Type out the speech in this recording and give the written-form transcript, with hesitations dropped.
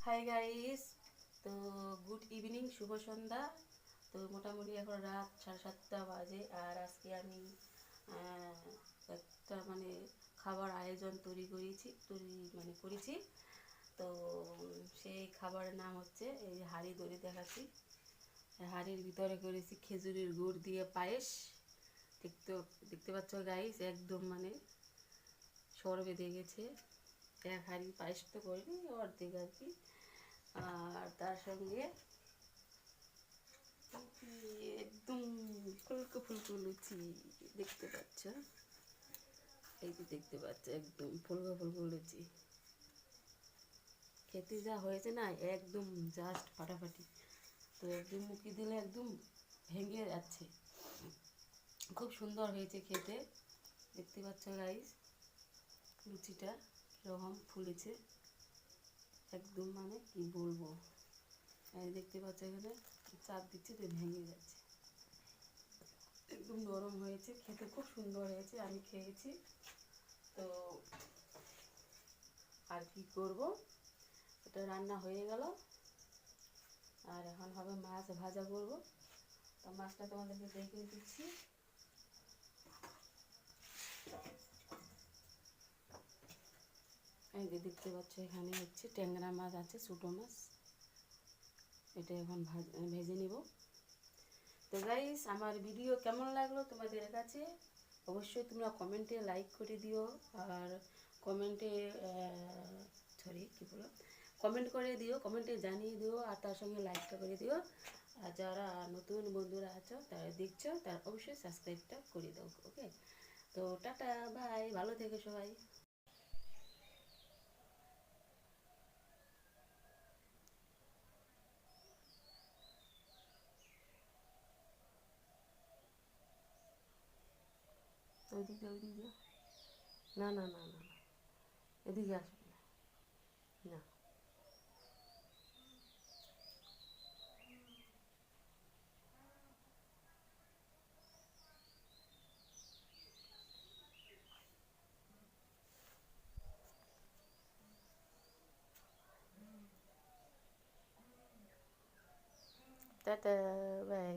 Hi guys, তো good evening, শুভ সন্ধ্যা। তো মোটামুটি এখন রাত 7:30 বাজে। আর আজকে আমি একটা খাবার আয়োজন করেছি। তো সেই খাবারের নাম হচ্ছে, এই হাঁড়ি ধরে দেখাচ্ছি। হাঁড়ির ভিতরে করেছি খেজুরের গুড় দিয়ে পায়েস। দেখতে দেখতে পাচ্ছ গাইস, একদম সর বেঁধে গেছে। এক হাঁড়ি পায়েস তো করিনি, অর্ধেক আর কি। আর তার সঙ্গে একদম ফুলকো ফুলকো লুচি দেখতে পাচ্ছ। এই যে দেখতে পাচ্ছ, একদম ফুলকো ফুলকো লুচি। খেতে যা হয়েছে না, একদম জাস্ট ফাটাফাটি। তো একদম মুখে দিলে একদম ভেঙে যাচ্ছে। খুব সুন্দর হয়েছে খেতে। দেখতে পাচ্ছ গাইস, লুচিটা কীরকম ফুলেছে, একদম কি বলবো। দেখতে পাচ্ছ, এখানে চাপ দিচ্ছে তো ভেঙে যাচ্ছে। একদম নরম হয়েছে, খেতে খুব সুন্দর হয়েছে, আমি খেয়েছি। তো আর কি করব, এটা রান্না হয়ে গেল। আর এখন হবে মাছ ভাজা করব। তো মাছটা তোমাদেরকে দেখিয়ে দিচ্ছি। এই যে দেখতে পাচ্ছ, এখানে হচ্ছে ট্যাংরা মাছ আছে, ছোটো মাছ। এটা এখন ভেজে নিব। তো গাইস, আমার ভিডিও কেমন লাগলো তোমাদের কাছে অবশ্যই তোমরা কমেন্টে লাইক করে দিও। আর কমেন্টে কমেন্ট করে দিও, কমেন্টে জানিয়ে দিও। আর তার সঙ্গে লাইকটা করে দিও। আর যারা নতুন বন্ধুরা আছো, তারা দেখছো, তারা অবশ্যই সাবস্ক্রাইবটা করে দাও। ওকে, তো টাটা, বাই, ভালো থেকো সবাই। ওইদিকে না না না না না, এদিকে আসবে না। না, টাটা, বাই।